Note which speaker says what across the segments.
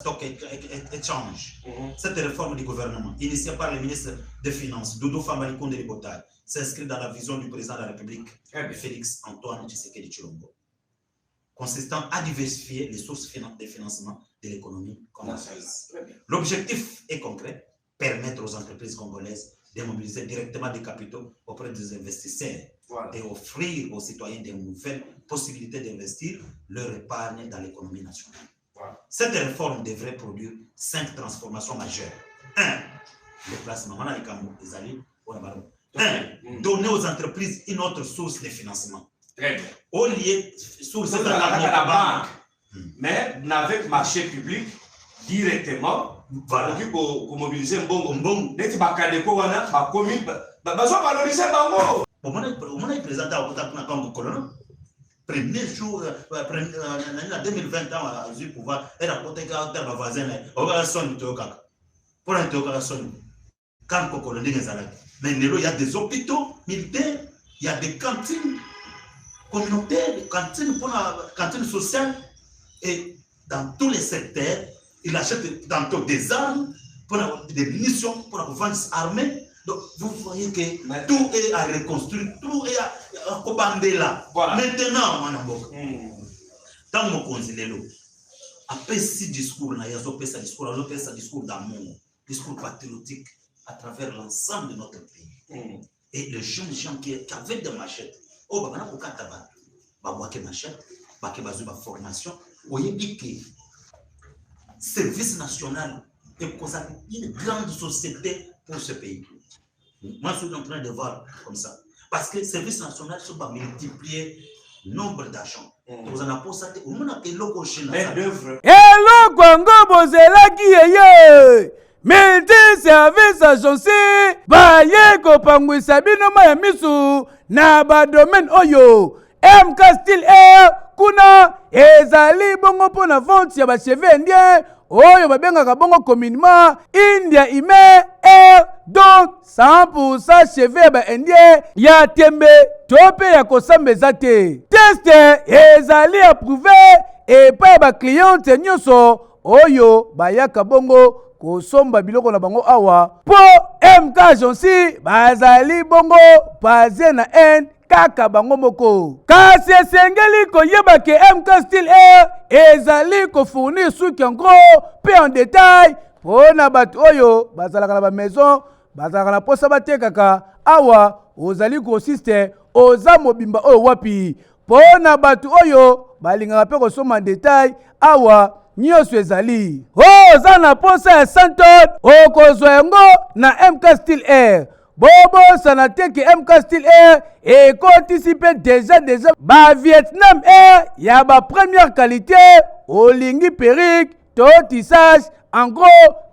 Speaker 1: stock échange. Cette réforme du gouvernement, initiée par le ministre des Finances, Doudou Famali Koundé Botaï, s'inscrit dans la vision du président de la République, Félix Antoine Tshisekedi Tshilombo, consistant à diversifier les sources de financement de l'économie congolaise. L'objectif est concret, permettre aux entreprises congolaises de mobiliser directement des capitaux auprès des investisseurs et offrir aux citoyens de nouvelles possibilités d'investir leur épargne dans l'économie nationale. Cette réforme devrait produire 5 transformations majeures. 1. Le placement. 1. Donner aux entreprises une autre source de financement. Au lieu source de la banque.
Speaker 2: Mais avec marché public directement. Voilà. Pour mobiliser un bon. Net bakadeko wana ba commune ba valoriser bango.
Speaker 1: On a présenté à Otaku Colonel. Premier jour, en 2020, à du pouvoir, elle a porté un voisin, pour un théocration, quand on colonise les Alaks. Mais il y a des hôpitaux militaires, il y a des cantines communautaires, des cantines sociales, et dans tous les secteurs, il achète tantôt des armes, pour des munitions, pour la défense armée. Donc, vous voyez que tout est à reconstruire, tout est à commander là. Voilà. Maintenant, tant que vous après ce discours, il y a discours d'amour, discours patriotique à travers l'ensemble de notre pays. Et les jeunes gens qui avaient des machettes, oh, bah, formation, vous voyez que service national est une grande société pour ce pays. Moi, je suis en train de voir comme ça. Parce que le service national va multiplier le nombre d'argent. Vous en avez posé, vous en avez l'œuvre.
Speaker 3: Hello, Kwango Bozela Kiye. Multi-service agency. Baye kopangwisa binoma ya misu. Na ba domaine oyo. MK Steel Air. Kuna ezali bongo pona vente ya ba cheveux indien. Oyo babengaka bongo communément India Ime Air. Donc 100% cheveux ba indien ya tembe tope ya kosambeza te. Test ezali approuvé et pa ba cliente nyoso oyo bayaka bongo kosomba biloko na bango awa po MK Agency bazali bongo basé na N kaka bango moko. Kasi esengeli koyeba ke MK Steel Air ezali kofournir suki en gros pe en détail pona bato oyo bazalaka na ba maison bazalaka na posa batekaka awa ozali kosiste oza mobimba oyo wapi pona bato oyo balingaka pe kosoma en détail awa nyonso ezali oza na posa ya 100 tonnes okozwa yango na MK Steel Air. Bobosana te ke MK Steel Air ekotisi mpe déjà ba Vietnam Air ya ba première qualité olingi perruque to tissage en gros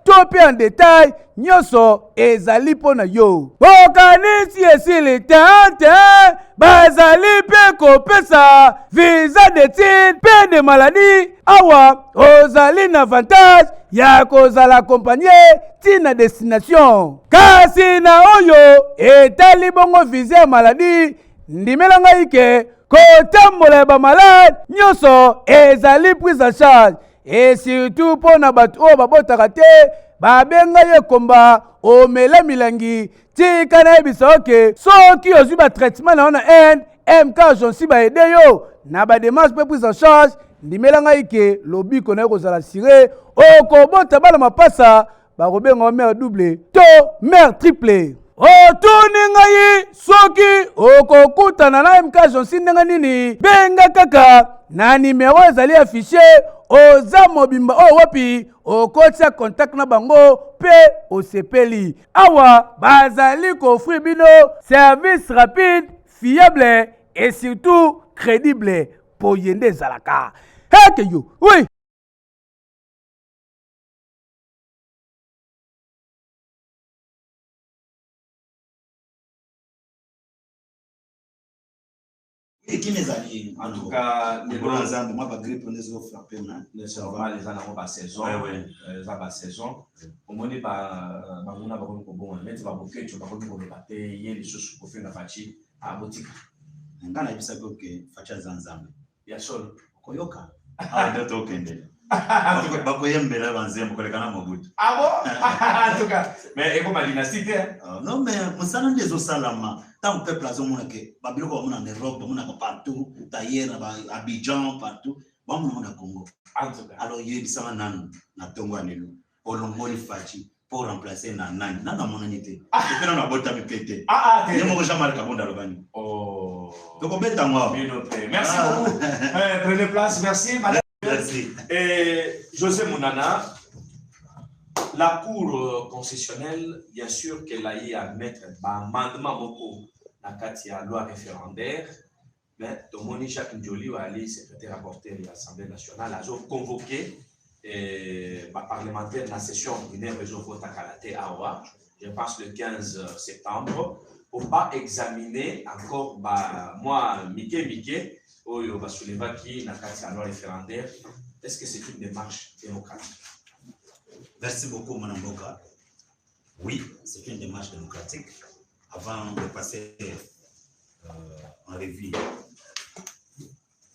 Speaker 3: to pe en détail nyonso ezali pona yo. Bokanisi esili tante bazali pe kopesa visa d'études pe de maladie awa ozali na avantage ya kozala accompagné tina destination. Kasi na oyo etali bongo visa ya maladie ndimela ngai ke kotambola ba malade nyonso ezali prise en charge. Et surtout pour na bato o babotaka te babenga ye komba omela milangi tika na ebisa oke soki ozwi ba traitement na ona MK Agency ba aider yo na ba démarche pe prise en charge ndimela ngai ke lobiko na kozala siré okobota bana mapasa bakobenga mère double to mère triple. Otuni ngai soki okokutana na MK Agency ndenge nini benga kaka na numéro ezali affiché oza mobimba oyo wapi okotia contact na bango pe osepeli awa bazali kofri bino service rapide fiable et surtout crédible po yende zalaka heke yo oui.
Speaker 1: Et qui les alliés
Speaker 2: en tout cas
Speaker 1: les bons ans moi pas grippe on les a frappé
Speaker 2: les servants les en ba saison les ba saison au moni ba nguna ba ko bon mais ba boke tu ba ko ko ba te yé les choses ko fina fachi a boutique
Speaker 1: ngana ibisa ko ke facha zanzambe
Speaker 2: ya sol
Speaker 1: koyoka ah ndio tokende bakoyembela banzembo kolekana Mobutu.
Speaker 2: Ah bon? En tout cas, mais comme la dynastie,
Speaker 1: non mais mosala ndezo salama tant que peuple azomona ke babiloko bamona en Europe bamona partout d'ailleurs à Abidjan partout bamona Congo.
Speaker 2: En tout cas,
Speaker 1: alors yebisanga nanu na tongo anelo olongoli Faci pour remplacer Nani nana monanité et puis na bota mipete ne mo jamais kabonda lobani.
Speaker 2: Oh,
Speaker 1: donc beta moi
Speaker 2: merci beaucoup. Prenez place. Merci madame.
Speaker 1: Merci.
Speaker 2: Et José Mounana, la Cour constitutionnelle, bien sûr qu'elle a eu à admettre un amendement beaucoup dans la loi référendaire, mais Tomoni Jacques Ndioli, secrétaire rapporteur de l'Assemblée nationale, a convoqué les parlementaires dans la session ordinaire réseau vote à Kalate Awa, je pense le 15 septembre, pour ne pas examiner encore, moi, Mickey, Oyo Basouleva qui n'a pas la loi référendaire. Est-ce que c'est une démarche démocratique?
Speaker 1: Merci beaucoup, Mme Boka. Oui, c'est une démarche démocratique. Avant de passer en revue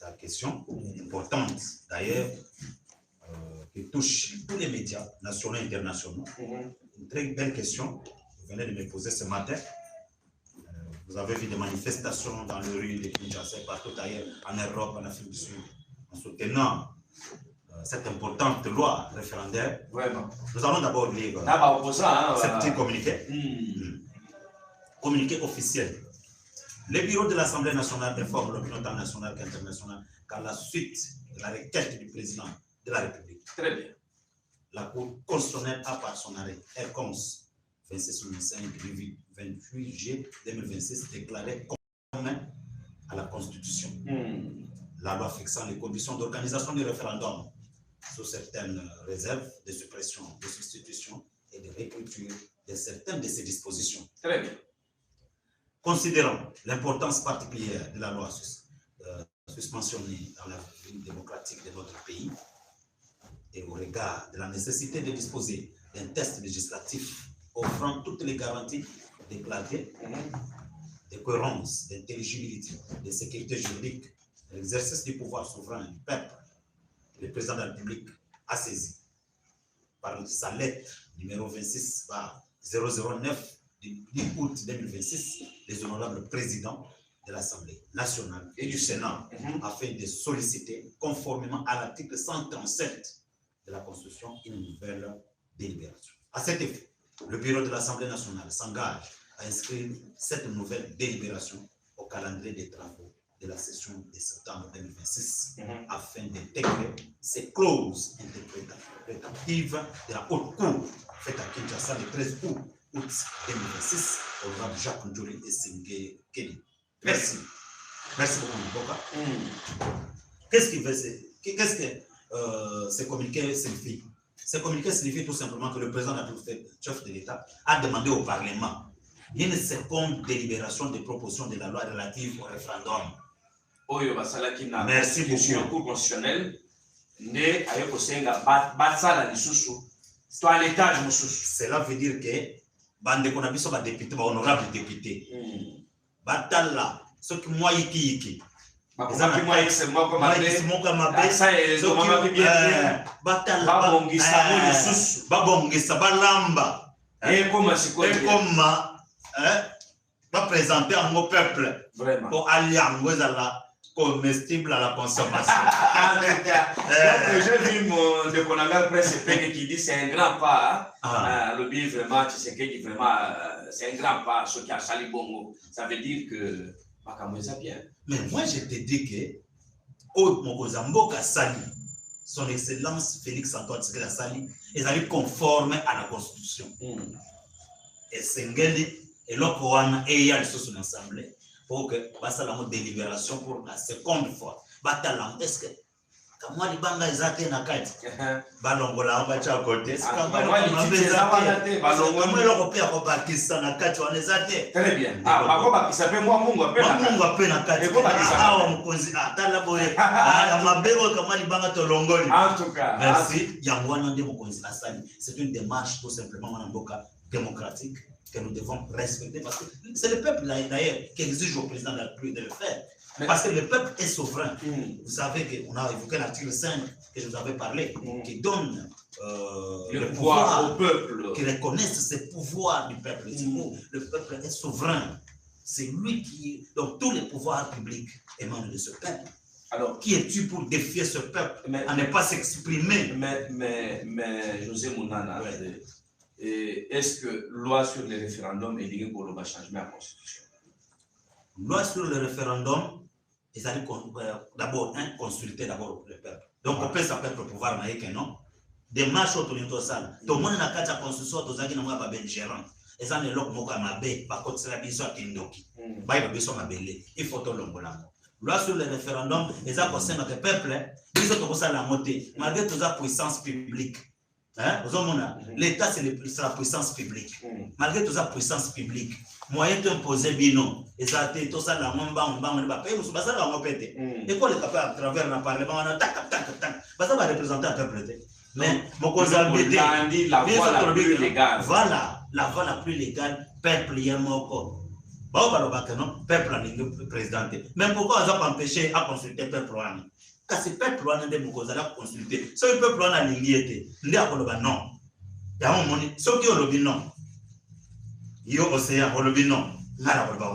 Speaker 1: ta question importante, d'ailleurs, qui touche tous les médias nationaux et internationaux. Une très belle question que vous venez de me poser ce matin. Vous avez vu des manifestations dans les rues de Kinshasa, partout ailleurs, en Europe, en Afrique du Sud, en soutenant cette importante loi référendaire.
Speaker 2: Vraiment.
Speaker 1: Nous allons d'abord lire ce petit communiqué. Communiqué officiel. Le bureau de l'Assemblée nationale informe l'opinion nationale et internationale qu'à la suite de la requête du président de la République,
Speaker 2: très bien,
Speaker 1: la Cour constitutionnelle a par son arrêt R11 2665 du 28 juillet 2026 déclaré conforme à la Constitution. La loi fixant les conditions d'organisation du référendum sous certaines réserves de suppression, de substitution et de réécriture de certaines de ces dispositions.
Speaker 2: Très bien.
Speaker 1: Considérant l'importance particulière de la loi susmentionnée dans la vie démocratique de notre pays et au regard de la nécessité de disposer d'un test législatif offrant toutes les garanties de clarté, de cohérence, d'intelligibilité, de sécurité juridique, de l'exercice du pouvoir souverain du peuple, le président de la République a saisi par sa lettre numéro 26/009 du 10 août 2026 les honorables présidents de l'Assemblée nationale et du Sénat afin de solliciter, conformément à l'article 137 de la Constitution, une nouvelle délibération. À cet effet, le bureau de l'Assemblée nationale s'engage à inscrire cette nouvelle délibération au calendrier des travaux de la session de septembre 2026 afin d'intégrer ces clauses interprétatives de la haute cour faite à Kinshasa le 13 août 2026 au nom de Jacques Ndioli et Sengue Kelly. Merci. Merci beaucoup, Boka. Qu'est-ce que ce communiqué signifie? Ce communiqué signifie tout simplement que le président de la République, chef de l'État, a demandé au Parlement une seconde délibération des propositions de la loi relative au référendum. Merci beaucoup.
Speaker 2: Cour constitutionnelle,
Speaker 1: cela veut dire que bande qu'on a vu sur les députés, honorable député, batala, ce qui moi yiki. Présenter à mon peuple pour aller comestible à la consommation.
Speaker 2: J'ai vu mon décolonel presse qui dit c'est un grand pas. Le bif vraiment, tu sais qu'il vraiment c'est un grand pas ce qui a sali bongo. Ça veut dire que bien.
Speaker 1: Mais moi je te dis que Mokozamboka Sali, son excellence Félix Antoine Tshisekedi Sali, ils allaient conforme à la Constitution. Et Sengeli et l'Okoana et il y a son assemblée pour que basa la délibération pour la seconde fois. Batalam est-ce que quand moi les bangas ezate na kati balongola ba cha côté c'est quand moi le repère ko bakisa na kati on ezate
Speaker 2: très bien bako bakisa pe moi mungu
Speaker 1: apena na kati awa mukonzi atala boye mabego kama libanga to longoli
Speaker 2: en tout cas
Speaker 1: merci yango wana nde mukonzi asali. C'est une démarche tout simplement en mboka démocratique que nous devons respecter parce que c'est le peuple d'ailleurs qui exige au président de la République de le faire. Parce que le peuple est souverain. Vous savez qu'on a évoqué l'article 5 que je vous avais parlé, qui donne le pouvoir
Speaker 2: au peuple.
Speaker 1: Qui reconnaisse ce pouvoir du peuple. Le peuple est souverain. C'est lui qui... Donc tous les pouvoirs publics émanent de ce peuple. Alors, qui es-tu pour défier ce peuple à ne pas s'exprimer?
Speaker 2: Mais José Mounana, est-ce que loi sur le référendum est liée pour le changement de la Constitution?
Speaker 1: Loi sur le référendum, c'est-à-dire d'abord, consulter d'abord le peuple. Donc, on peut s'appeler le pouvoir, mais non. Des marches autour de tout ça. Tout le monde n'a qu'à la Constitution, tout le monde n'a pas gérant. Et ça, c'est l'autre mot comme Mabé, par contre, c'est la biso à Kindoki. Il faut tout le monde. Loi sur le référendum, et ça concerne le peuple, ils ont commencé à la monter. Malgré toute la puissance publique. L'État, c'est la puissance publique. Malgré toute la puissance publique, moyen d'imposer bino, et ça a été tout ça, la on va payer, on va péter. Et pour les capables à travers le Parlement, on a ça va représenter un peuple. Mais mon conseil
Speaker 2: la voie la plus légale.
Speaker 1: Voilà, la voie la plus légale, peuple y est mort. Peuple a présidenté. Même pourquoi on a empêché à consulter le peuple? Parce que le peuple a consulté. Si le peuple a l'ingénieur, il a non. Il y a un moment, ceux qui ont le non. Il y a océan, le non.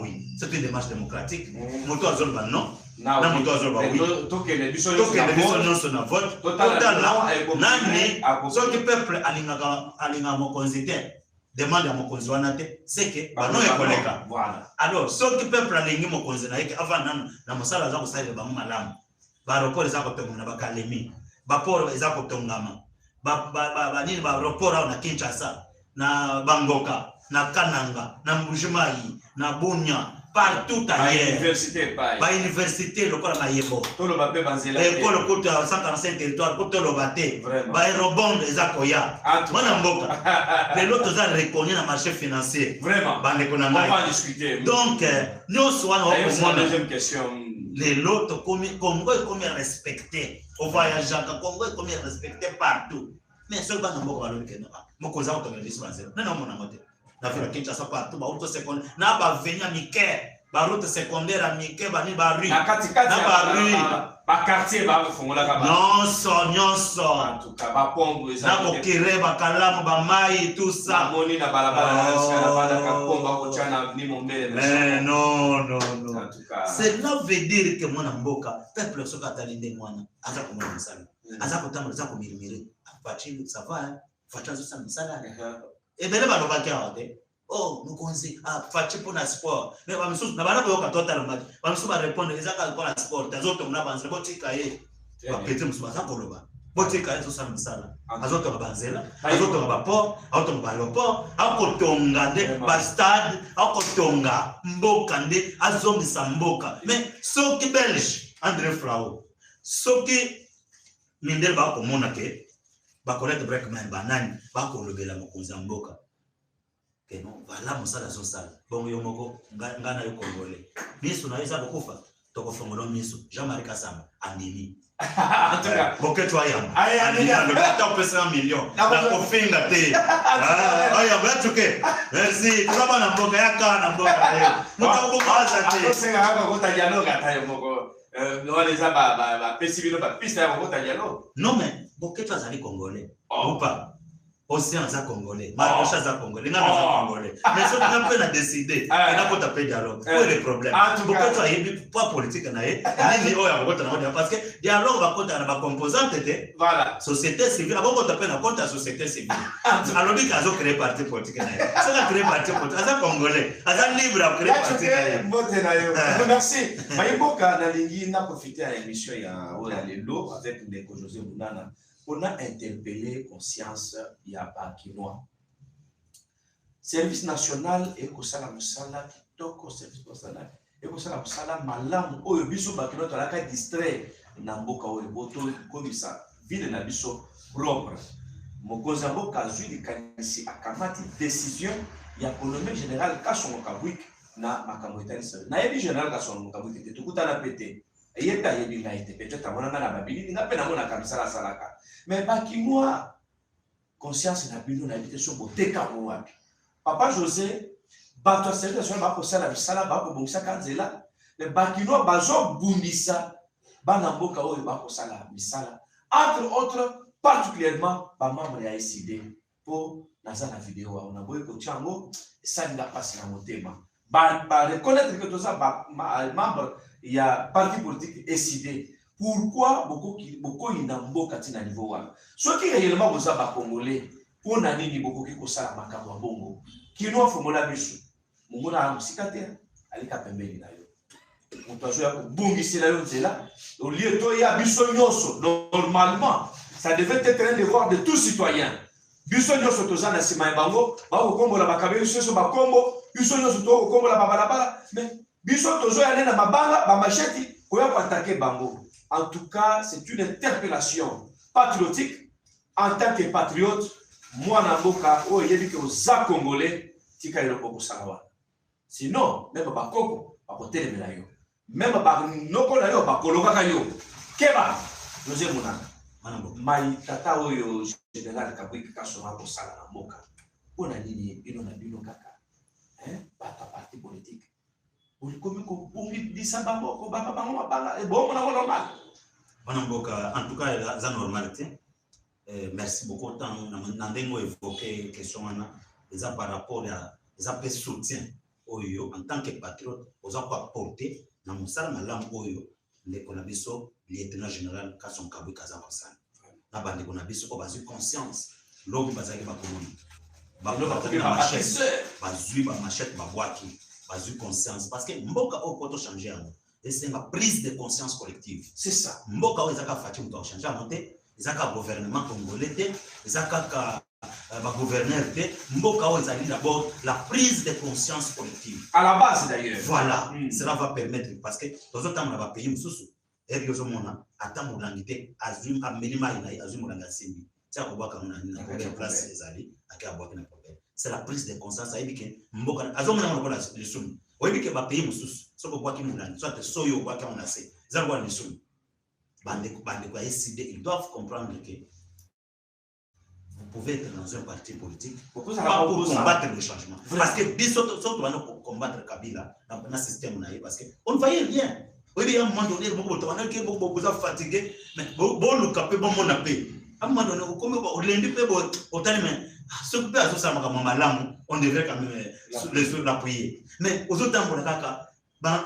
Speaker 1: Oui. C'est une démarche démocratique. Moto a zone non. Na moto a zone oui.
Speaker 2: Tout que les bisous
Speaker 1: non sont en vote. Totalement. Nani, ceux qui peuple a mon considère. Demande à mon conjoint, c'est que non est collègue. Voilà. Alors, ceux qui peuvent prendre mon conjoint, avant na mosala za kusala ba malamu. Ba report za kotonga na bakalemi. Ba port za kotongama. Ba nini ba report na Kinshasa, na Bangoka, na Kananga, na Mbujimayi, na Bunya, partout ailleurs. Ba université lokola mayebo.
Speaker 2: Tout le bapé banzela.
Speaker 1: École côté 145 territoires côté le baté. Ba aérobond eza koya. Mwana mboka. Les autres ont reconnu dans le marché financier.
Speaker 2: Vraiment. On va discuter.
Speaker 1: Donc, nous sommes
Speaker 2: en deuxième question.
Speaker 1: Les autres, Congo est comme respecté. Au voyage, Congo est comme respecté partout. Mais ce n'est pas un bon valeur que nous avons. Nous avons un peu de non, non, na vila Kinshasa partout, ba route secondaire, na ba venya mike, ba route secondaire à mike, ba ni ba rue.
Speaker 2: Na ba rue, ba quartier ba fongola ka ba.
Speaker 1: Nyonso.
Speaker 2: En tout cas, ba pombo
Speaker 1: na ko kire ba kalamu ba mai tout ça.
Speaker 2: Moni na balabala na sika na bada ka pomba ko chana ni mombele.
Speaker 1: Mais non.
Speaker 2: En tout cas,
Speaker 1: cela veut dire que mwana mboka, peuple soka talinde mwana, aza ko mwana msala. Aza ko tambo aza ko mirimire. Apachi ça va, facha ça msala. Et bien, on va dire, oh, nous connaissons, Fachi pour le sport. Mais on va répondre, on va répondre, les gens qui ont le sport, les autres, on va avancer, on va dire, on va péter, on va dire, on va dire, tout ça, on va dire, on va avancer, les autres, on va port, les autres, on va le port, on va tonga, on stade, on va tonga, mbokande, azomi samboka. Mais, ceux qui belges, André Frao, ceux qui, Mindel va comme on a fait, ba connaître breakman banani ba ko lobela mokonzi mboka ke non voilà mosala sosala bon yo moko ngana yo kongole miso na isa kokufa to ko fongola miso Jean-Marie Kasamba andini boke to ayam andini le ta pesa 1 million na ko finga te aya ba tuke merci kama na mboka yaka na mboka leo moko ko baza te
Speaker 2: senga haka ko tajano gata moko no les ba pesibino ba pista ko tajano
Speaker 1: non mais boke to azali congolais ou pas Océan za congolais, Marochat za congolais, Nana za congolais. Mais ce qu'on peut décider, il n'a pas tapé dialogue. Où est le problème? Pourquoi tu as eu pas politique naïe? Parce que dialogue va compter à la composante
Speaker 2: voilà.
Speaker 1: Société civile. Avant qu'on t'appelle à compte à société civile. Alors dit qu'ils ont créé parti politique naïe. C'est la créé parti politique. Aza congolais, aza libre à créer parti naïe.
Speaker 2: Merci. Maïboka Nalingi n'a profité à l'émission il y a Lelo avec José Mounana. On a interpellé conscience Yaba Kinois. Service national et Kosala Moussala, Kitoko Service national et Kosala Moussala, Malam, Oyobiso Bakino, Talaka distrait, Namboka Oyeboto, Komisa, ville Nabiso, propre. Mokozambo Kazu de Kanisi Akamati, décision, Yakonomé général Kasson Kabwik, na Makamoitani, Naïbi général Kasson Kabwik, tout à la pété. Et il y a eu peut-être à mon Babili, n'a pas la Kamsala Salaka. Mais Bakinois, conscience n'a plus d'habiter sur le Teka. Papa José, Bato Service national, Bako Sala, Sala, Bako Bongsa Kanzela, le bakinois bazo bundisa bana mboka oyo bakosala misala entre autres particulièrement ba membre ya SID pour naza na vidéo on a boye ko tiango ça n'a pas na motema ba reconnaître que tout ça ba membre ya parti politique SID pourquoi beaucoup ina mboka tina niveau wana soki réellement boza ba congolais pour na nini beaucoup ki kosala makambo ya bongo kino fomola biso mongona amsikate alika pembeni na yo mutu azo ya kobungisela yo nzela au lieu to ya biso nyonso normalement ça devait être un devoir de tout citoyen biso nyonso toza na sima ya bango bakokombola bakabeli biso bakombo biso nyonso tokokombola babalabala mais biso tozoya na mabanga bamacheti koya koatake bango. En tout cas, c'est une interpellation patriotique en tant que patriote. Moi, Namboka, oh, il y a dit que aux Congolais, tika le Koko Salawa. Sinon, même pas Koko, pas côté de Melayo. Même pas Noko Layo, pas Koloka Yo. Keba, nous sommes là. Mai tata oyo général Kabouik Kasoma pour Sala Namboka. On a dit, il en a dit, kaka. Hein, pas ta parti politique. En
Speaker 1: tout cas, la normalité. Merci beaucoup. Nous avons évoqué la question par rapport à des soutien en tant que patriote, aux apporter dans mon salle, le lieutenant général Kasson Kabou Kazabasan. Nous avons conscience. L'homme bazui conscience parce que mboka au poto changer et c'est une prise de conscience collective.
Speaker 2: C'est ça.
Speaker 1: Mboka o ezaka fati mto changer monter ezaka gouvernement congolais te ezaka gouverneur te mboka o ezali d'abord la prise de conscience collective
Speaker 2: à la base d'ailleurs.
Speaker 1: Voilà, cela va permettre parce que dans autres temps on va payer mususu et bien mona attend mulangité azum minima ina azum mulanga simbi ça ko baka mona na place ezali akaboka na problème. C'est la prise de conscience. Ça veut dire que mboka azomona mona les sous. Oui bien que ba pays mususu soko kwa kimulani soit soyo kwa kama na se. Zalwa les sous. Bande kwa SID ils doivent comprendre que vous pouvez être dans un parti politique pas pour combattre le changement. Parce que biso so doit combattre Kabila dans un système na parce que on ne voyait rien. Oui bien à un moment donné beaucoup to wana ke beaucoup fatigué mais bon le capé bon mon appel. À un moment donné comme au lundi pe bon otani mais ce que peut on devrait quand même l'appuyer. Mais aux autres temps,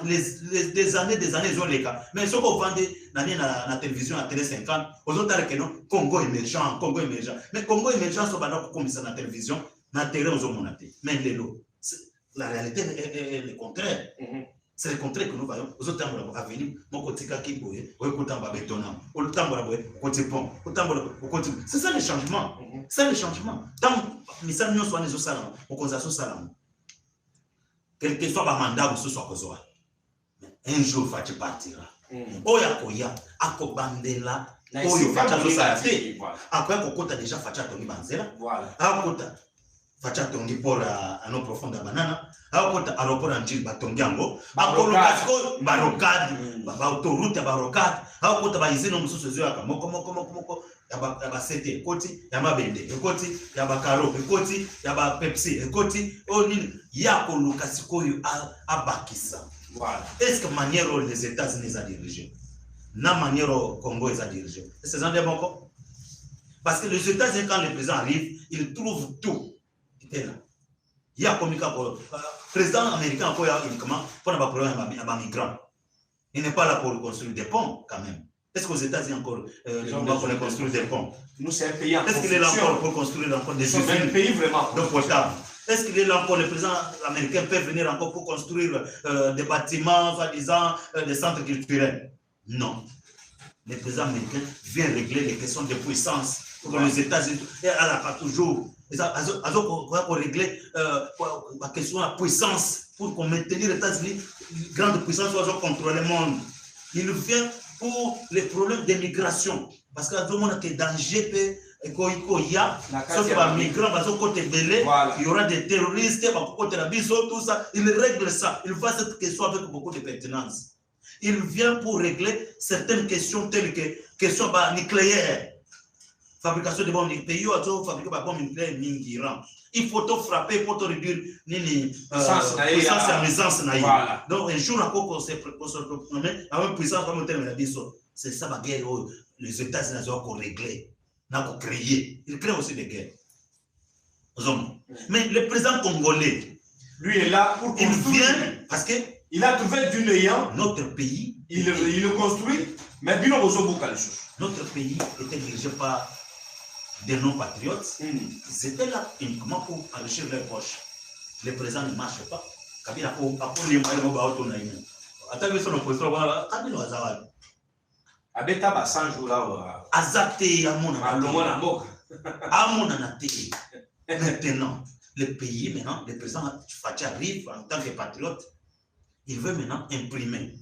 Speaker 1: des années, ils ont les cas. Mais ce qu'on vend dans la télévision, à Télé 50, aux autres temps, non, Congo émergent. Mais Congo émergent, c'est pas comme ça dans la télévision, dans la télé, aux hommes. Mais la réalité est le contraire. C'est le contraire que nous voyons. Aux autres temps, à venir, mon côté qui bouille, au côté en bétonnant, au temps au côté pont, au temps au côté. C'est ça le changement. C'est le changement. Dans les salons, soit les salons, au conseil salon. Quel que soit le mandat, ce soit besoin. Un jour, Fati partira. Oya koya, akobandela, oyo Fati société. Après, Kokota déjà Fati Tony Banzela. Voilà. Akota Fati Tony pour un eau profonde à banana. Akota aéroport en Gilles Batongiango. Akolo barocade, autoroute à barocade. Akota baizino mususu zoaka. Moko. Yaba sete, ekoti, yaba bende, ekoti, yaba karo, ekoti, yaba Pepsi, ekoti, onini, yako lukasikoyo abakisa. Voilà. Est-ce que manière les États-Unis a dirigé? Na manière Congo a dirigé. C'est un débat encore. Parce que les États-Unis, quand le président arrive, il trouve tout. Il est là. Il y a comme le président américain uniquement pour avoir problème avec les migrants. Il n'est pas là pour construire des ponts quand même. Est-ce qu'aux États-Unis encore, pour construire des ponts?
Speaker 2: Nous, c'est un pays en
Speaker 1: Est-ce qu'il est là encore pour construire encore des usines?
Speaker 2: C'est un pays vraiment
Speaker 1: d'eau potable. Est-ce qu'il est là encore, le président américain peut venir encore pour construire des bâtiments, soi-disant, des centres culturels? Non. Le président américain vient régler les questions de puissance pour que les États-Unis, pas toujours, pour régler la question de la puissance, pour qu'on maintienne les États-Unis, grande puissance, pour contrôler le monde. Il vient pour les problèmes d'immigration. Parce qu'à tout le monde, il y a danger. Il y a des migrants, il y aura des terroristes, tout ça. Il règle ça. Il voit cette question avec beaucoup de pertinence. Il vient pour régler certaines questions telles que questions nucléaires. fabrication de bombes pays auto fabriquer ba bombe nucléaire mingiran il faut te frapper pour te réduire nini puissance à puissance na donc un jour encore c'est proclamé avec puissance comme terme la biso c'est ça la guerre les États-Unis ont réglé n'a créé il crée aussi des guerres mais le président congolais
Speaker 2: lui est là pour
Speaker 1: il vient parce que
Speaker 2: il a trouvé du néant
Speaker 1: notre pays
Speaker 2: il le construit mais bino bozobuka les choses.
Speaker 1: Notre pays était dirigé par des non-patriotes. Ils étaient là uniquement pour enrichir leurs poches. Le président ne marche pas. Kabila a pour les moyens de l'autonomie. Attends, son opposition, Kabila a zawadi.
Speaker 2: Abeta ba 100 jours là.
Speaker 1: Azate amona.
Speaker 2: Alomona mboka.
Speaker 1: Amona nate. Maintenant, le pays, maintenant, le président Fathi arrive en tant que patriote. Il veut maintenant imprimer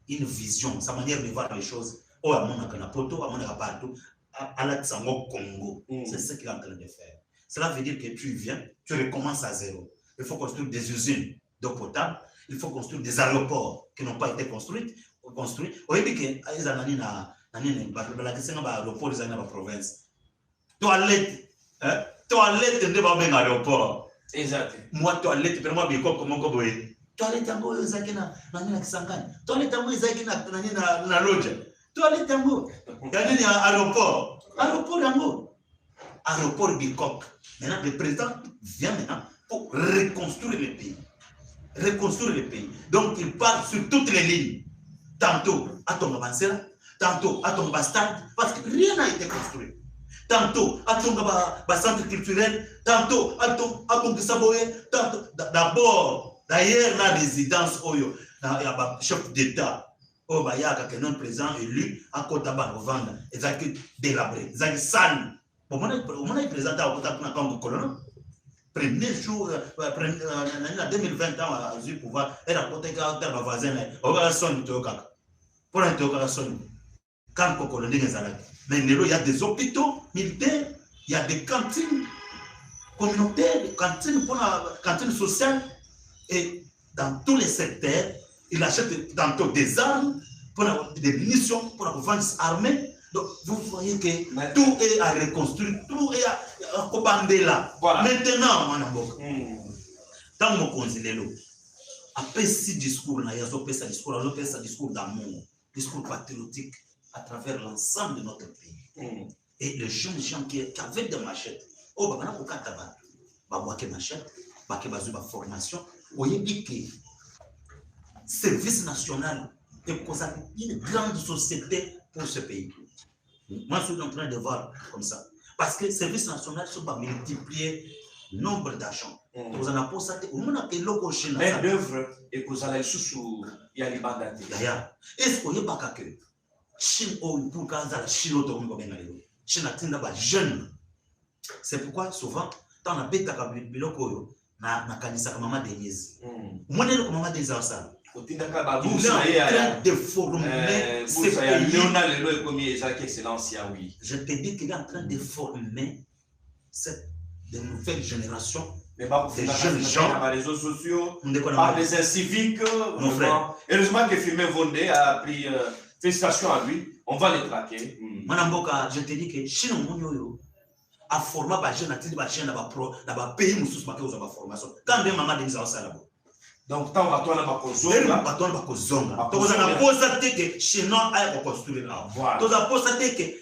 Speaker 1: une vision, sa manière de voir les choses. Oh, à mon poto, à mon partout, à la Congo. C'est ce qu'il est en train de faire. Cela veut dire que tu viens, tu recommences à zéro. Il faut construire des usines d'eau potable, il faut construire des aéroports qui n'ont pas été construits. Au début, il y a un aéroport dans la province. Toilette, de l'aéroport.
Speaker 2: Exact.
Speaker 1: Moi, toilette, pour moi, je comment toilette yango ezaki na Kisangani, toilette yango ezaki na Lodja, toilette yango yani aéroport Bikok. Maintenant le président vient maintenant pour reconstruire le pays. Donc il part sur toutes les lignes, tantôt à Tonga-Bansera, tantôt à Tonga-Stade, parce que rien n'a été construit. Tantôt à Tonga centre culturel, tantôt à Tonga-Saboye, tantôt d'abord. D'ailleurs, la résidence, il y a un chef d'État, il y a un président élu à Kotaba, au Vanda, ils ont délabré, ils ont sale. Au moment où il présente à Kotaba, premier jour, en 2020, à du pouvoir, elle a porté un voisin, on va sonner pour un théocat sonner. Quand Kokolondi est là, mais il y a des hôpitaux militaires, il y a des cantines communautaires, des cantines sociales. Et dans tous les secteurs, il achète tantôt des armes, des munitions pour la défense armée. Donc, vous voyez que tout est à reconstruire, tout est à commander là. Voilà. Maintenant, dans mon conseil, après ce discours, il y a un discours d'amour, discours patriotique à travers l'ensemble de notre pays. Et les jeunes gens qui avaient des machettes, formation. Vous voyez que le service national est une grande société pour ce pays. Moi, je suis en train de voir comme ça. Parce que le service national va multiplier le nombre d'argent. Vous en avez pour ça.
Speaker 2: Mais d'œuvre, et que vous allez sous il y a les bandes.
Speaker 1: Est-ce qu'on n'est pas que Chine pour la Chine Chine a jeune. C'est pourquoi souvent, dans la bête na kanisa kama mama Denise. Mwenendo kama mama Denise ça. Il est en train de former ce pays. Je te dis qu'il est en train de former de nouvelles générations. Des jeunes gens.
Speaker 2: Par les réseaux sociaux, par les inciviques. Heureusement que Firmin Vondé a pris félicitations à lui. On va les traquer.
Speaker 1: Manamboka, je te dis que chez nous, à former les jeunes, à ba pays mususu ba koza ba formation. Quand même maman Denise ça là.
Speaker 2: Donc tant va toi na ba kozonga,
Speaker 1: to na posa teke chinois a construire là. To na posa teke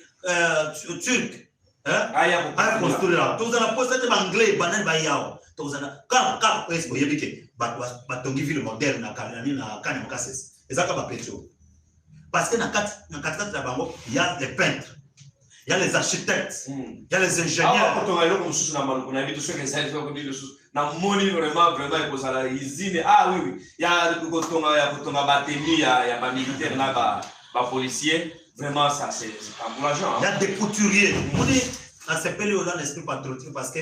Speaker 1: turc a construire là. To na posa teke anglais banan ba yao. To na ka est yebike ba tongi ville moderne na kanani na kani makases. Ezaka ba petro. Parce que na kati la bango, il y a des peintres. Il y a les architectes, il y a les ingénieurs.
Speaker 2: Quand on a eu comme sous la main, on a vu tout ce que ça a été comme dit le sous. Na moni vraiment il faut ça la usine. Ah oui oui, il y a quand on a batterie, il y a pas militaire là, pas policier. Vraiment ça c'est encourageant.
Speaker 1: Il y a des couturiers. On dit à ces pays là l'esprit patriotique parce que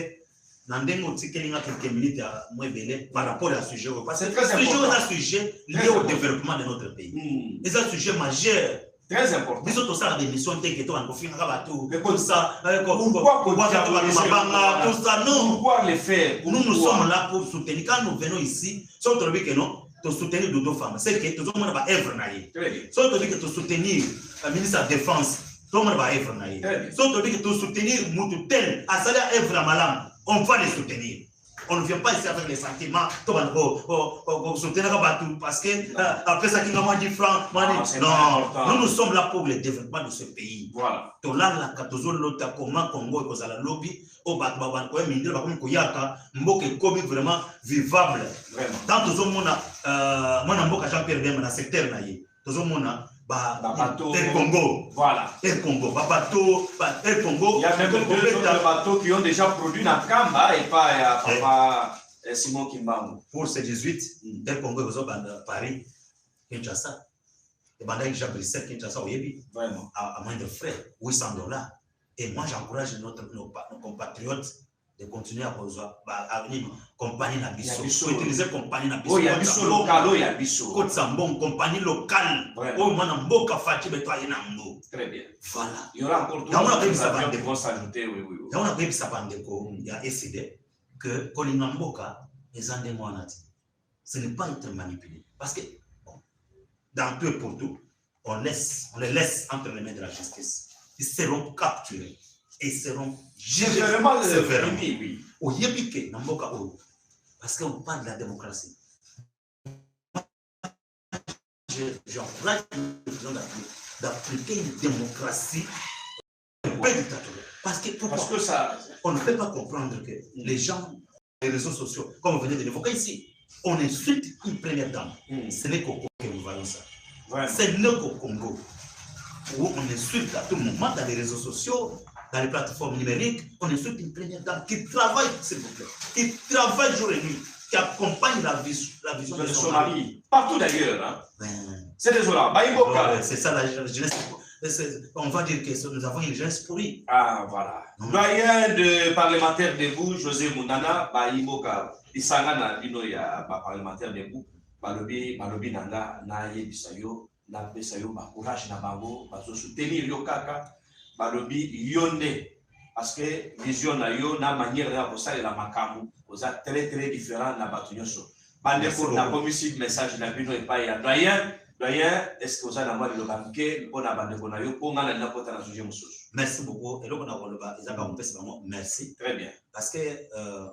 Speaker 1: dans des mots qui ont quelques minutes à moins belé par rapport à ce sujet parce que c'est un sujet lié au développement de notre pays. C'est un sujet majeur.
Speaker 2: Très important.
Speaker 1: Nous sommes tous à des missions qui sont en conflit avec tout.
Speaker 2: Comme ça, pourquoi les faire?
Speaker 1: Nous sommes là pour soutenir. Quand nous venons ici, si on trouve que non, tu soutiens d'autres femmes. C'est que tout le monde va œuvre naïe. Si on trouve que tu soutenir le ministre de la Défense, Tout le monde va œuvre naïe. Si on te dit que tu soutenir Moutoutel, à salaire œuvre à malam, on va les soutenir. On ne vient pas ici avec les sentiments. Soutenir parce que après ça, qui m'a dit franc, non, nous sommes là pour le développement de ce pays.
Speaker 2: Voilà.
Speaker 1: To là la katozo lota comment Congo et kozala lobby au batbaban ko mindele ba comme koyaka mboke komi vraiment vivable.
Speaker 2: Vraiment.
Speaker 1: Tant tozo mona mona mboka Jean-Pierre Bemba na secteur na ye. Tozo mona bateau Congo.
Speaker 2: Voilà.
Speaker 1: Air Congo, bateau Air Congo.
Speaker 2: Il y a même deux autres bateaux qui ont déjà produit dans Kamba et pas Papa Simon Kimbangu.
Speaker 1: Pour ces 18, Air Congo est à Paris, Kinshasa. Et pendant que j'ai brisé Kinshasa au Yébi, à moins de frais, $800. Et moi, j'encourage nos compatriotes de continuer à venir compagnie Nabiso. Utiliser compagnie Nabiso.
Speaker 2: Il y a Bisso local, il y a Bisso.
Speaker 1: Côte Sambon, compagnie locale. Oh, moi, je suis fatigué de toi.
Speaker 2: Très bien.
Speaker 1: Voilà.
Speaker 2: Il y aura encore
Speaker 1: d'autres choses
Speaker 2: qui vont s'ajouter. Oui.
Speaker 1: Il y a décidé que Kolinamboka est un démon. Ce n'est pas être manipulé. Parce que dans tout et pour tout, on les laisse entre les mains de la justice. Ils seront capturés et seront jugés sévèrement.
Speaker 2: Oui.
Speaker 1: Au Yébike, Namboka, parce qu'on parle de la démocratie. J'encourage le président d'appliquer une démocratie pas dictatoriale. Parce que ça, on ne peut pas comprendre que les gens, les réseaux sociaux, comme vous venez de l'évoquer ici, on insulte une première dame. Ce n'est qu'au Congo que nous voyons ça. Ce n'est qu'au Congo où on insulte à tout moment dans les réseaux sociaux, dans les plateformes numériques, on insulte une première dame qui travaille, s'il vous plaît, qui travaille jour et nuit, qui accompagne la vision de son mari.
Speaker 2: Partout d'ailleurs. Hein. C'est désolant.
Speaker 1: C'est ça la jeunesse. On va dire que nous avons une jeunesse pourrie.
Speaker 2: Ah, voilà. Doyen de parlementaire debout, José Mounana, Baïboka, Isangana, Binoya, parlementaire debout, Balobi Nanga, Naye Bisayo, na Bisayo, courage na bango, bazo soutenir yo kaka, Balobi Yonde, parce que vision na yo, na manière de ça et la makamu, vous êtes très très différent na batunyoso. Bande pour la commission message na Bino et pas ya doyen, est-ce que vous avez envoyé le banquet pour la bande qu'on a eu pour la n'importe quel sujet monsieur.
Speaker 1: Merci beaucoup. Et là on a le bas, ils ont compris vraiment merci.
Speaker 2: Très bien.
Speaker 1: Parce que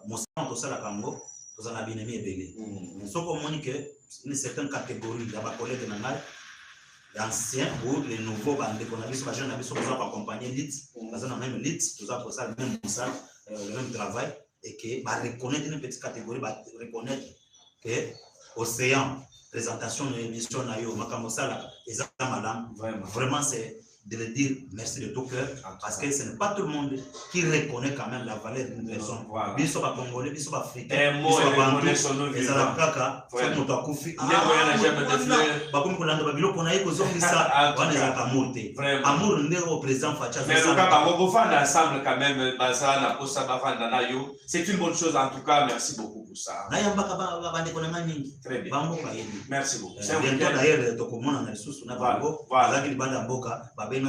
Speaker 1: mon sang tout ça la Congo, tout ça la bien aimé belé. Nous sommes communiqués une certaine catégorie de collègues de Nangal, anciens ou les nouveaux bandés qu'on a vu sur la jeune avis sur pour accompagner l'IT, parce qu'on a même l'IT, tout ça pour ça le même ça, le même travail et que bah reconnaître une petite catégorie, bah reconnaître que Océan présentation de l'émission Nayo Makamosala et Madame, vraiment c'est de le dire merci de tout cœur parce que ce n'est pas tout le monde qui reconnaît quand même la valeur d'une personne. Biso ba Congolais, biso ba Africain, biso ba Bantou, et ça la kaka, c'est mon takufi. Ba comme qu'on a de babilo qu'on a eu aux ça, on les a amorté. Amour n'est au président Facha.
Speaker 2: Mais le cas par vendre ensemble quand même, Baza na posa ba vendre Nayo, c'est une bonne chose en tout cas. Merci beaucoup pour ça.
Speaker 1: Très bien.
Speaker 2: Merci beaucoup.
Speaker 1: C'est bientôt d'ailleurs tokomona na lisusu na bango. Voilà qui banda mboka. Il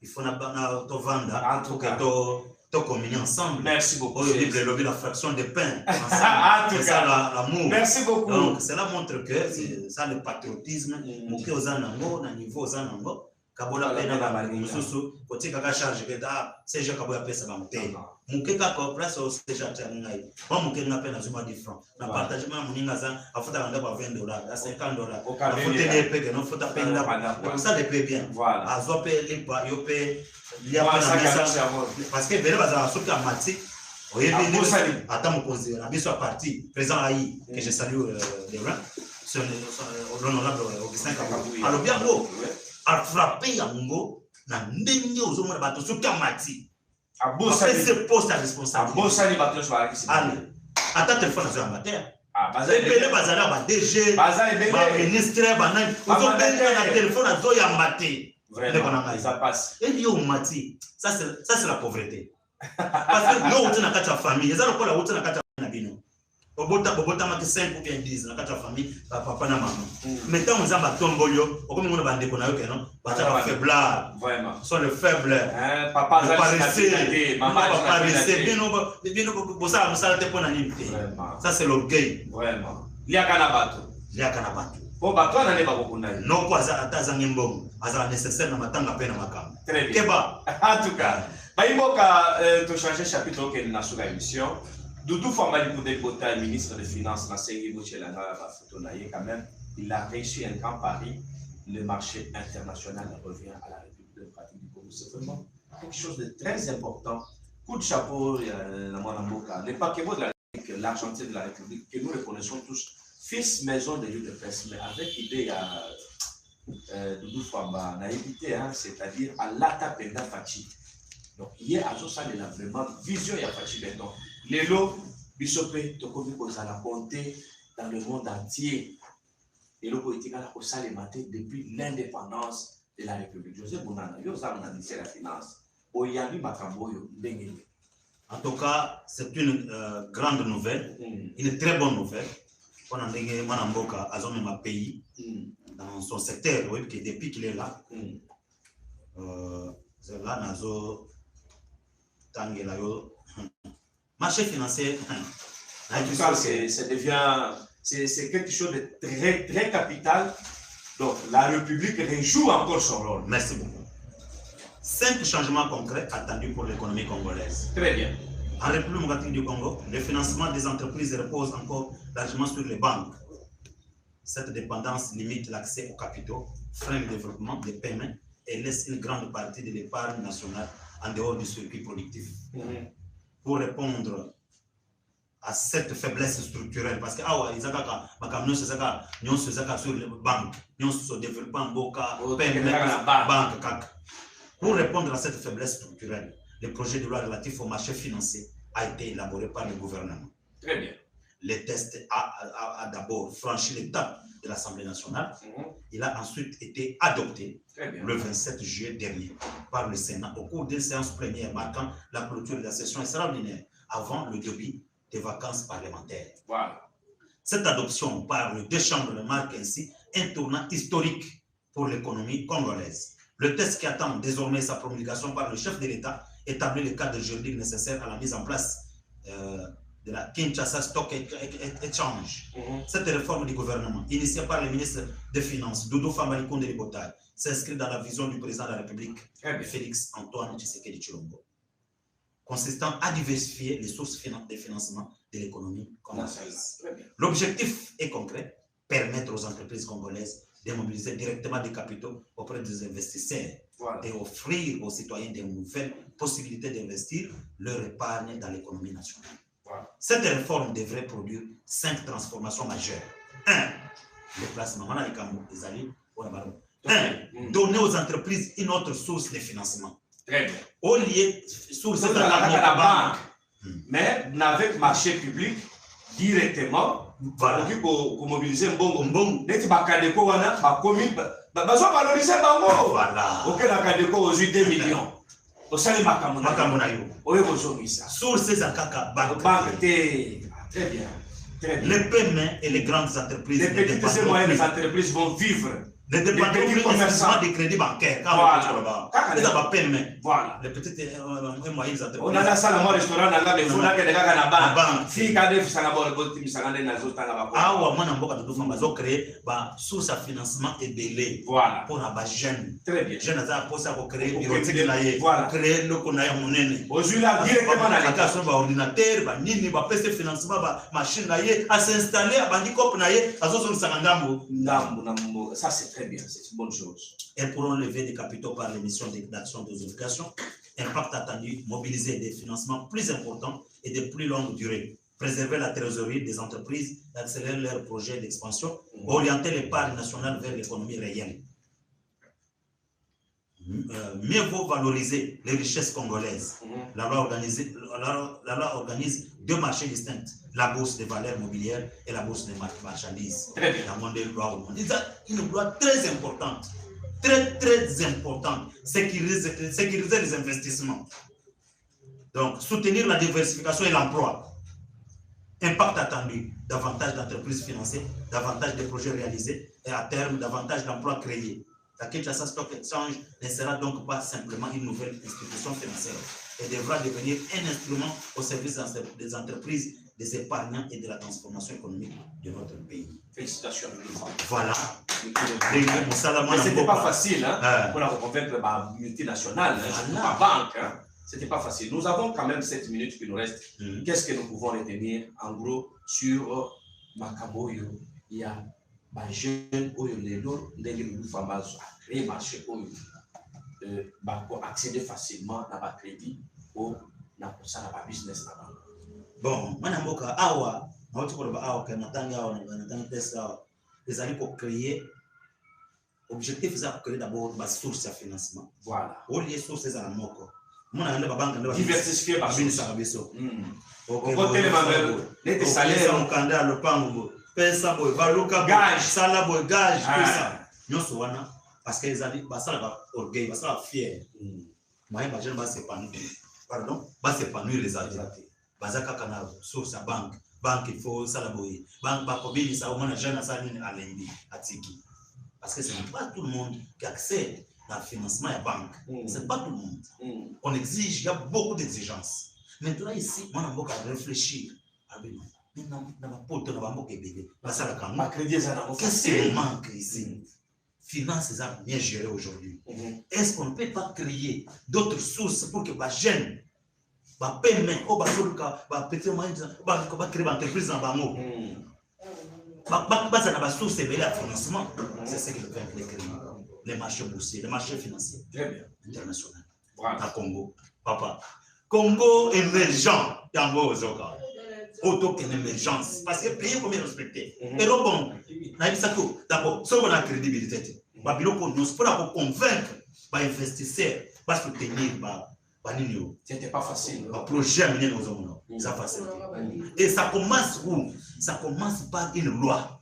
Speaker 1: faut to vendre, en tout cas, to communier ensemble.
Speaker 2: Merci beaucoup.
Speaker 1: La fraction de pain ensemble. C'est ça l'amour.
Speaker 2: Merci beaucoup.
Speaker 1: Donc, cela montre que c'est ça le patriotisme. Mouké aux anango, na niveau aux anango. Kabola pena na mususu, côté kaka charge que da, c'est je kaboya pesa ba mouté. Mouké kaka place au déjà tchangai. Moi mouké na pena zuma 10 francs. Na partage ma muninga za, afuta kanda ba $20, à $50. Afuta les paix que non faut taper là. Comme ça les paix bien.
Speaker 2: Voilà.
Speaker 1: Azo paix les pas, yo paix. Il y a pas ça parce que bele baza soki amati. Oyebi ata mokonzi na biso parti président Aïe que je salue les rangs. C'est l'honorable Augustin Kabou. Alors bien beau. A frappé Yango, na ndenge ozomona bato soki amati. C'est poste à responsabilité. Allez, attends téléphone à amateur. Ebele bazala ba DG, ba ministre, ba nan. Ozobenda na téléphone à Zoya Mate.
Speaker 2: Vraiment, ça passe.
Speaker 1: Et yo mati, ça c'est la pauvreté. Parce que yo na kati ya famille, eza lokola na kati ya bino. Bobota maki 5 ou bien 10 na kati ya famille papa na maman. Maintenant on zamba tomboyo, okomi ngona bande ko na yo kenon, bata ba faiblard.
Speaker 2: Vraiment.
Speaker 1: Sont le faible.
Speaker 2: Papa za
Speaker 1: paressé, maman paressé, bino bosa te pona nini. Ça c'est l'orgueil.
Speaker 2: Vraiment. Liaka na bato. Oh, bah, toi, on a pas beaucoup de
Speaker 1: non quoi ça atazangi mbongo azala nécessaire na matanga pe na makamba.
Speaker 2: Très bien.
Speaker 1: Keba.
Speaker 2: En tout cas, bah, il faut que changer chapitre que nous avons sur la émission. Doudou Famali Koudekota, ministre des Finances, quand même, il a réussi un grand pari. Le marché international revient à la République démocratique du Congo. C'est vraiment quelque chose de très important. Coup de chapeau, la Mwanamboka. Les paquebots de la République, l'argentier de la République, que nous reconnaissons tous, fils maison de lieu de presse, mais avec l'idée à Doudou Famba, n'a évité, c'est-à-dire à l'Atapenda Fachi. Donc, hier, à Zosan, il a vraiment vision et à Fachi Béton. Les lots, Bissopé, Tokomi, Kozala, compté dans le monde entier. Et le politique a la maté depuis l'indépendance de la République. José Bounana, il y a la finance.
Speaker 1: En tout cas, c'est une grande nouvelle, une très bonne nouvelle. On a dit Manamboka a zone ma pays dans son secteur, oui, depuis qu'il est là. C'est là, Nazo Tangelayo. Marché financier.
Speaker 2: En tout cas, ça devient. C'est quelque chose de très, très capital. Donc, la République rejoue encore son rôle.
Speaker 1: Merci beaucoup. 5 changements concrets attendus pour l'économie congolaise.
Speaker 2: Très bien.
Speaker 1: En République démocratique du Congo, le financement des entreprises repose encore largement sur les banques. Cette dépendance limite l'accès aux capitaux, freine le développement des paiements et laisse une grande partie de l'épargne nationale en dehors du circuit productif. Pour répondre à cette faiblesse structurelle, parce que ils ont sur les banques, ils ont développé en boca, banque. Pour répondre à cette faiblesse structurelle, le projet de loi relatif au marché financier a été élaboré par le gouvernement.
Speaker 2: Très bien.
Speaker 1: Le test a d'abord franchi l'étape de l'Assemblée nationale. Il a ensuite été adopté le 27 juillet dernier par le Sénat au cours d'une séance plénière marquant la clôture de la session extraordinaire avant le début des vacances parlementaires.
Speaker 2: Voilà.
Speaker 1: Cette adoption par les deux chambres marque ainsi un tournant historique pour l'économie congolaise. Le texte qui attend désormais sa promulgation par le chef de l'État établit le cadre juridique nécessaire à la mise en place de la Kinshasa Stock Exchange. Cette réforme du gouvernement, initiée par le ministre des Finances, Doudou Famali Koundé Libotay, s'inscrit dans la vision du président de la République, Félix Antoine Tshisekedi Tshilombo, consistant à diversifier les sources de financement de l'économie congolaise. L'objectif est concret, permettre aux entreprises congolaises de mobiliser directement des capitaux auprès des investisseurs et offrir aux citoyens de nouvelles possibilités d'investir leur épargne dans l'économie nationale. Cette réforme devrait produire 5 transformations majeures. 1. Le placement. 1. Donner aux entreprises une autre source de financement.
Speaker 2: Très bien.
Speaker 1: Au lieu source de
Speaker 2: la banque. Mais avec marché public, directement,
Speaker 1: voilà.
Speaker 2: Pour mobiliser un bon. Dès que Bakadeko wana, ma commune, bazo valoriser bango.
Speaker 1: Voilà.
Speaker 2: Ok, la Kadeko aux 2 millions. Au salaire
Speaker 1: Makamona yo.
Speaker 2: Oui, bonjour, ça.
Speaker 1: Sources à Kaka
Speaker 2: banque. Très bien.
Speaker 1: Les paiements et les grandes entreprises.
Speaker 2: Les petites et moyennes entreprises vont vivre.
Speaker 1: Les petits commerçants des crédits bancaires.
Speaker 2: Voilà.
Speaker 1: Les petites et moyennes entreprises.
Speaker 2: On a ça dans mon restaurant, on a des fonds qui sont dans la banque. Si quand ils sont dans le bout, ils sont dans la zone.
Speaker 1: Ah, ouais, moi, on a créé une source de financement et délai.
Speaker 2: Voilà.
Speaker 1: Pour les jeunes.
Speaker 2: Très bien.
Speaker 1: Jeunes, ça pour créer une bureautique.
Speaker 2: Voilà.
Speaker 1: Créer le qu'on a monnaie.
Speaker 2: Aujourd'hui, directement dans
Speaker 1: l'État. Ordinateur, nini, PC financement, machine, à s'installer, à bandicop, à zone Sangandambo.
Speaker 2: Ça, c'est très bien, c'est une bonne chose.
Speaker 1: Elles pourront lever des capitaux par l'émission d'action des obligations. Impact attendu, mobiliser des financements plus importants et de plus longue durée. Préserver la trésorerie des entreprises, accélérer leurs projets d'expansion, orienter l'épargne nationale vers l'économie réelle. Mieux vaut valoriser les richesses congolaises. La loi organise 2 marchés distincts, la bourse des valeurs mobilières et la bourse des marchandises. La monnaie loi une loi très importante, très importante, sécuriser les investissements. Donc, soutenir la diversification et l'emploi. Impact attendu, davantage d'entreprises financées, davantage de projets réalisés et à terme, davantage d'emplois créés. La Kinshasa Stock Exchange ne sera donc pas simplement une nouvelle institution financière et devra devenir un instrument au service des entreprises, des épargnants et de la transformation économique de notre pays.
Speaker 2: Félicitations.
Speaker 1: Voilà.
Speaker 2: Mais c'était pas facile hein, pour la reconvaincre la multinationale, la banque. Hein. C'était pas facile. Nous avons quand même 7 minutes qui nous restent. Qu'est-ce que nous pouvons retenir en gros sur Makaboyo? Il y a des jeunes qui ont créé marché pour accéder facilement à la crédit ou à la business.
Speaker 1: Bon, Manamboka, Awa, Awa, les années pour créer. L'objectif c'est de créer d'abord une source de financement.
Speaker 2: Voilà.
Speaker 1: Au lieu de sources à la moko.
Speaker 2: Diversifier par source.
Speaker 1: Les salaires, mon candidat, le pango, pesa boy, baluka, gage, sala boy, gage, tout ça. Nous sommes parce que les années, ça va orgueil, ça va fier. Moi, je ne vais pas s'épanouir. Pardon, va s'épanouir les années. Bazaka kana source à banque, banque il faut ça la boy, banque ba kobili ça au moins jeune ça ni alembi atiki. Parce que ce n'est pas tout le monde qui accède à le financement à la banque. Ce n'est pas tout le monde. On exige, il y a beaucoup d'exigences. Maintenant ici, on a beaucoup à réfléchir. Qu'est-ce qui manque ici? Finances sont bien gérées aujourd'hui. Est-ce qu'on ne peut pas créer d'autres sources pour que les jeunes paiement ou créer une entreprise dans le monde? Source de financement, c'est ce qui veut créer les marchés boursiers, les marchés financiers internationaux. Voilà. Congo, papa. Congo émergent, Tango Zoka. Auto qu'une émergence. Parce que le pays est respecté. Et donc, bon, d'abord, si on a crédibilité, pour convaincre les investisseurs, pour soutenir,
Speaker 2: c'était pas facile.
Speaker 1: Projet ça facile. Et ça commence où? Ça commence par une loi.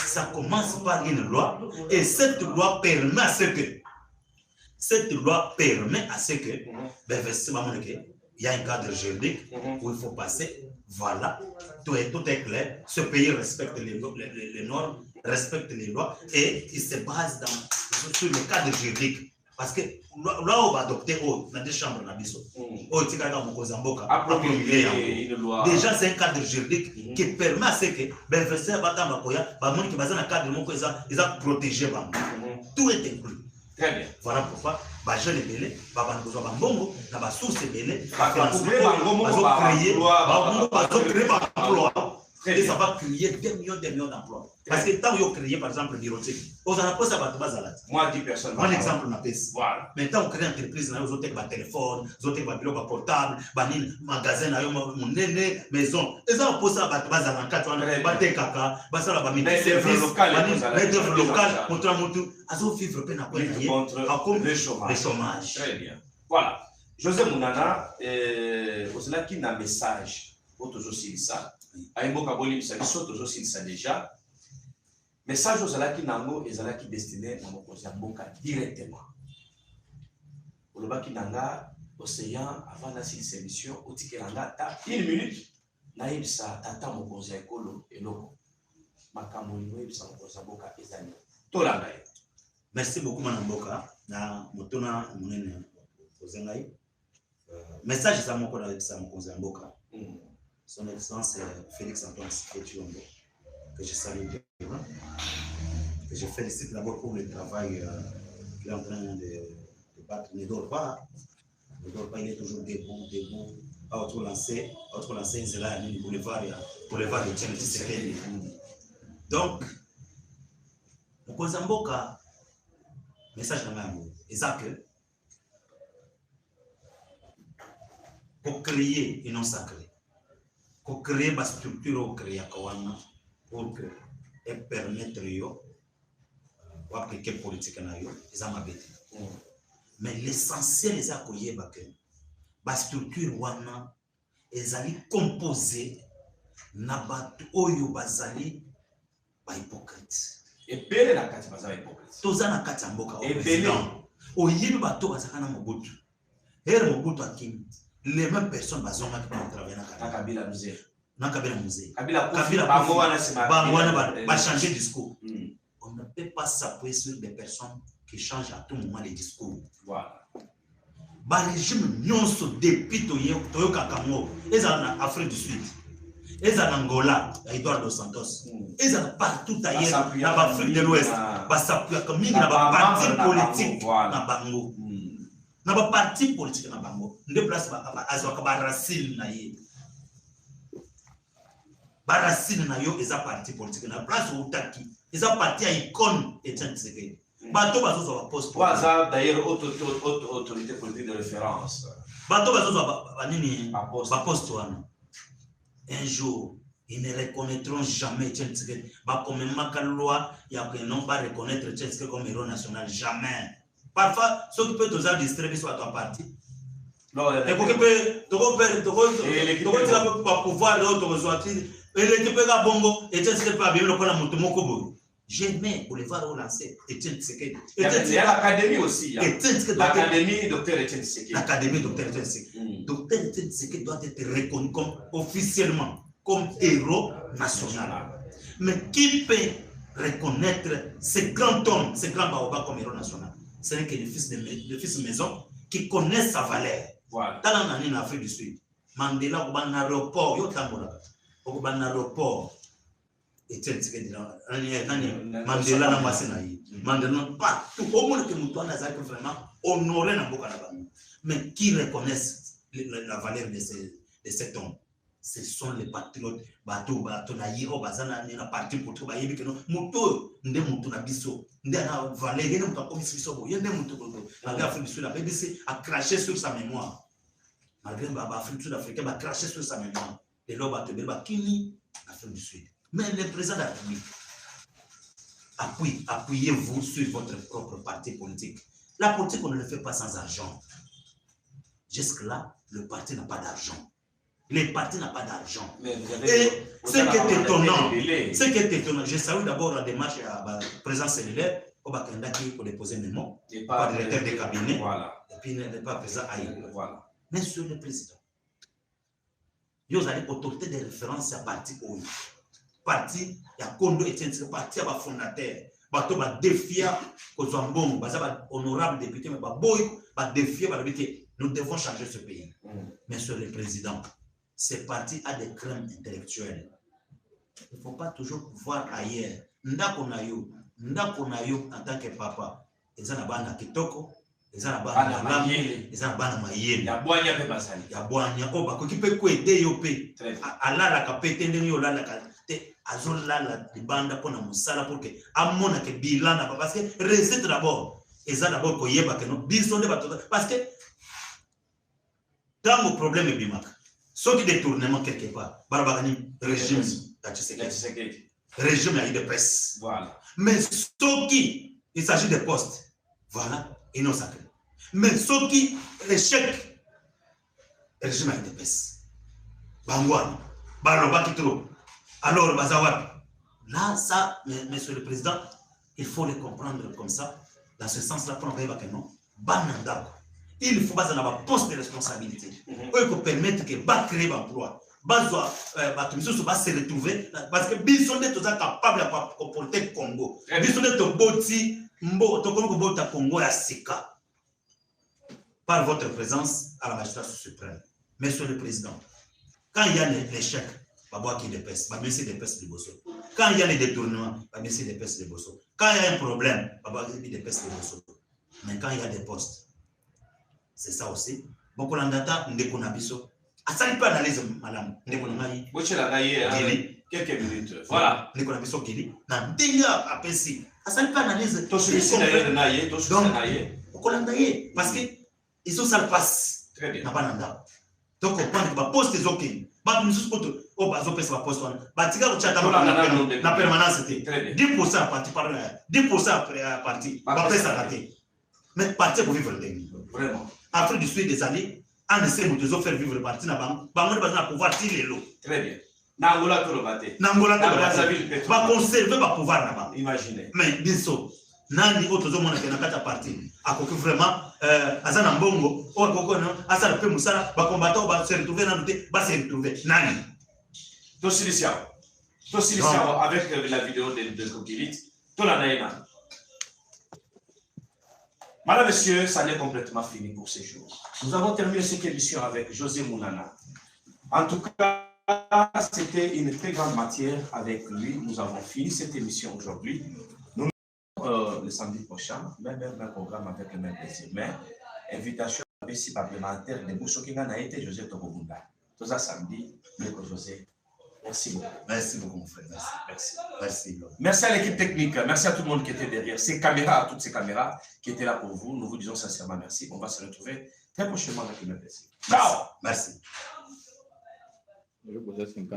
Speaker 1: Ça commence par une loi. Et cette loi permet à ce que il y a un cadre juridique où il faut passer. Voilà. Tout est clair. Ce pays respecte les normes, respecte les lois et il se base sur le cadre juridique. Parce que là, on va adopter dans des chambres
Speaker 2: une loi.
Speaker 1: Déjà, c'est un cadre juridique qui permet à ce que l'investisseur va protéger. Tout est inclus.
Speaker 2: Très bien.
Speaker 1: Voilà pourquoi les jeunes belé, les sources belé, et ça va créer des millions d'emplois. Parce que tant qu'on crée par exemple bureautique, on a pas ça va
Speaker 2: moi 10 personnes.
Speaker 1: Un exemple na pèse.
Speaker 2: Voilà.
Speaker 1: Maintenant on crée une entreprise na yo ba téléphone, zotek ba bureau portable, ba nini magasin na yo monene maison. Et ça on pose ça ba bazala 4 ans ba tekaka, ba ça ba mini service local contre mutu, azo vivre pe na quoi
Speaker 2: le chômage. Très bien. Voilà. José Munana osela qui na message pour toujours ça. Aïmoka Bolim Sabiso, toujours s'il sait déjà. Message aux Zalaki Nango et Zalaki destiné à Mokozamboka directement. Au Lobaki Nanga, Océan, avant la émission, au Tikelanga, ta 1 minute, Naïbsa, Tata Mokozia Kolo et Loko. Makamouino, Ibsa Mokozamboka et Zani. Tolangaï.
Speaker 1: Merci beaucoup, Manamboka. Na Motona Mounene Ozengaï. Message à Mokozamboka. Son Excellence Félix Antoine Tshisekedi, que je salue, que je félicite d'abord pour le travail qu'il est en train de battre. Il ne dort pas, il est toujours debout, à autre lancer, il est là, pour le voir de Tshisekedi. Donc, Mokozamboka, message dans l'amour, c'est ça que pour créer une non sacrée, pour créer une structure pour que et permettre d'appliquer la politique mais l'essentiel est que la structure est composée de oyo bazali ba hypocrite
Speaker 2: et pele na kati bazali hypocrite
Speaker 1: toza na kati mboka au président oyibi bato bazaka na Mobutu Mobutu akim les mêmes personnes bazonga qui vont travailler na
Speaker 2: Kabila musée
Speaker 1: na Kabila musée
Speaker 2: Kabila bango wana
Speaker 1: ba changer discours on ne peut pas s'appuyer sur des personnes qui changent à tout moment les discours.
Speaker 2: Voilà.
Speaker 1: Le régime nyonso depuis Toyoka Kango, ils sont en Afrique du Sud, ils sont en Angola, Eduardo dos Santos, ils sont partout ailleurs, dans l'Afrique de l'Ouest, ils s'appuient comme dans les partis politiques na bango. Dans les partis politiques na bango, de place azwaka ba racine na ye. Ba racine na yo eza parti politique na place utaki, eza parti ya icône Etienne Tshisekedi. Bato bazo ba poste.
Speaker 2: Waza d'ailleurs autorité politique de référence.
Speaker 1: Bato bazo ba nini ba poste wana. Un jour, ils ne reconnaîtront jamais Etienne Tshisekedi. Ba comme ma loi, il y a que non pas reconnaître Etienne Tshisekedi comme héros national jamais. Parfois, ceux qui peuvent te distribuer sur ton parti. Non, et pour que tu pouvoir l'autre ressortir, et l'équipe de Bongo, Etienne Tshisekedi pas bien le qu'on a monté mon kobo. Jamais pour les voir relancer Etienne Tshisekedi.
Speaker 2: Il y a l'académie aussi. L'académie Dr Etienne Tshisekedi.
Speaker 1: L'académie Dr Etienne Tshisekedi. Dr Etienne Tshisekedi doit être reconnu comme officiellement comme héros national. Mais qui peut reconnaître ce grand homme, ce grand baobab comme héros national? Ce n'est que le fils de maison qui connaît sa valeur.
Speaker 2: Voilà.
Speaker 1: Dans l'année en Afrique du Sud, Mandela au ban aéroport, yo tambola. Au ban aéroport. Etienne Tshisekedi Mandela na masina yi. Mandela partout au monde que mutu na zaki vraiment honoré na boka na ba. Mais qui reconnaissent la valeur de cet homme? Ce sont les patriotes bato na yiro bazana na parti pour tout ba yebi que non mutu nde mutu na biso nde na valeur nde mutu comme biso bo nde mutu ko na Afrique du Sud la BBC a craché sur sa mémoire. Malgré l'Afrique sud-africaine a craché sur sa mémoire. Et là, il y a Kini, l'Afrique du Sud. Mais le président de la République, appuyez-vous sur votre propre parti politique. La politique, on ne le fait pas sans argent. Jusque-là, le parti n'a pas d'argent. Le parti n'a pas d'argent. Et ce qui est étonnant, je salue d'abord la démarche à la présence cellulaire, pour déposer mes mots, pas directeur de cabinet, et puis il n'est pas présent ailleurs. Voilà. Monsieur le Président, vous avez autorité de référence à parti où parti, il y a Kondo Etienne Tshisekedi, parti à fondateur, bato ba défier aux Zambon, ba honorable député, mais ba boy, ba défier, ba député. Nous devons changer ce pays. Monsieur le Président, ce parti a des crèmes intellectuelles. Il ne faut pas toujours voir ailleurs. Ndako na yo en tant que papa, ils ont la bande kitoko. Ils ont la bande ils ont la bande mayele. Ya boanya pe basali. Ya boanya ko ba ko kipe ko ede yo pe. Alala ka pete ndeni yo lala ka te azola la bande pour na musala pour que amona ke bilana parce que recette d'abord. Ils ont d'abord ko yeba que non biso ne bato parce que dans le problème est bimak. Sauf qui détournement quelque part. Barabani régime Tshisekedi. Régime de presse. Voilà. Mais ce qui il s'agit de postes. Voilà, et non sacré. Mais ce qui échec, régime de presse. Bangwan, Baloba Kitro. Alors, Bazawat. Là, ça, monsieur le Président, il faut le comprendre comme ça. Dans ce sens-là, pour nous que non. Bananda. Il faut pas avoir un poste de responsabilité. Il faut permettre que va créer l'emploi. Se retrouver parce que Bisson est capable de comporter le Congo. Bisson est boti Congo à Sika par votre présence à la magistrature suprême. Monsieur le Président, quand il y a l'échec, pas boire qui dépasse, pas baisser des pestes de Bosso. Quand il y a les détournements, pas baisser des pestes de Bosso. Quand il y a un problème, pas boire des pestes de Bosso. Mais quand il y a des postes, c'est ça aussi. Beaucoup d'endata n'dekonabiso. Asali pas analyse madame ndekonangai. Bochela gaye quelques minutes. Voilà. Ndekonabiso gili. Na ndinga apesi. Asali pas analyse. To celui-ci d'ailleurs naye, to celui-ci naye. Okolandaye parce que ils ont ça le passe. Très bien. Na bananda. Donc on prend ba poste des okini. Ba nous poto o ba zo pesa ba poste on. Ba tika ko chata na permanence était. 10% parti par 10% après parti. Ba pesa raté. Mais parti pour vivre le dernier. Vraiment. Afrique du Sud des années, en essayant de faire vivre le parti, na pouvoir tirer l'eau. Très bien. Nangola to lobate. Nangola to lobate. Va conserver va pouvoir là-bas. Imaginez. Mais biso, nani otozo mona ke nakata parti. Akoki vraiment azana mbongo, o akoko no, asala pe musala, ba combattant ba se retrouver na noté, ba se retrouver. Nani. To siliciao avec la vidéo de Kokilit,
Speaker 2: Tolanaïna. Madame, Messieurs, ça n'est complètement fini pour ces jours. Nous avons terminé cette émission avec José Mounana. En tout cas, c'était une très grande matière avec lui. Nous avons fini cette émission aujourd'hui. Nous le samedi prochain, même programme avec le même plaisir. Mais invitation à si parlementaire de Boussokina n'a été José Tokobunda. Tout ça samedi, José. Merci beaucoup.
Speaker 1: Merci beaucoup, mon frère. Merci.
Speaker 2: Merci.
Speaker 1: Merci.
Speaker 2: Merci à l'équipe technique. Merci à tout le monde qui était derrière ces caméras, toutes ces caméras qui étaient là pour vous. Nous vous disons sincèrement merci. On va se retrouver très prochainement avec le même plaisir. Ciao.
Speaker 1: Merci.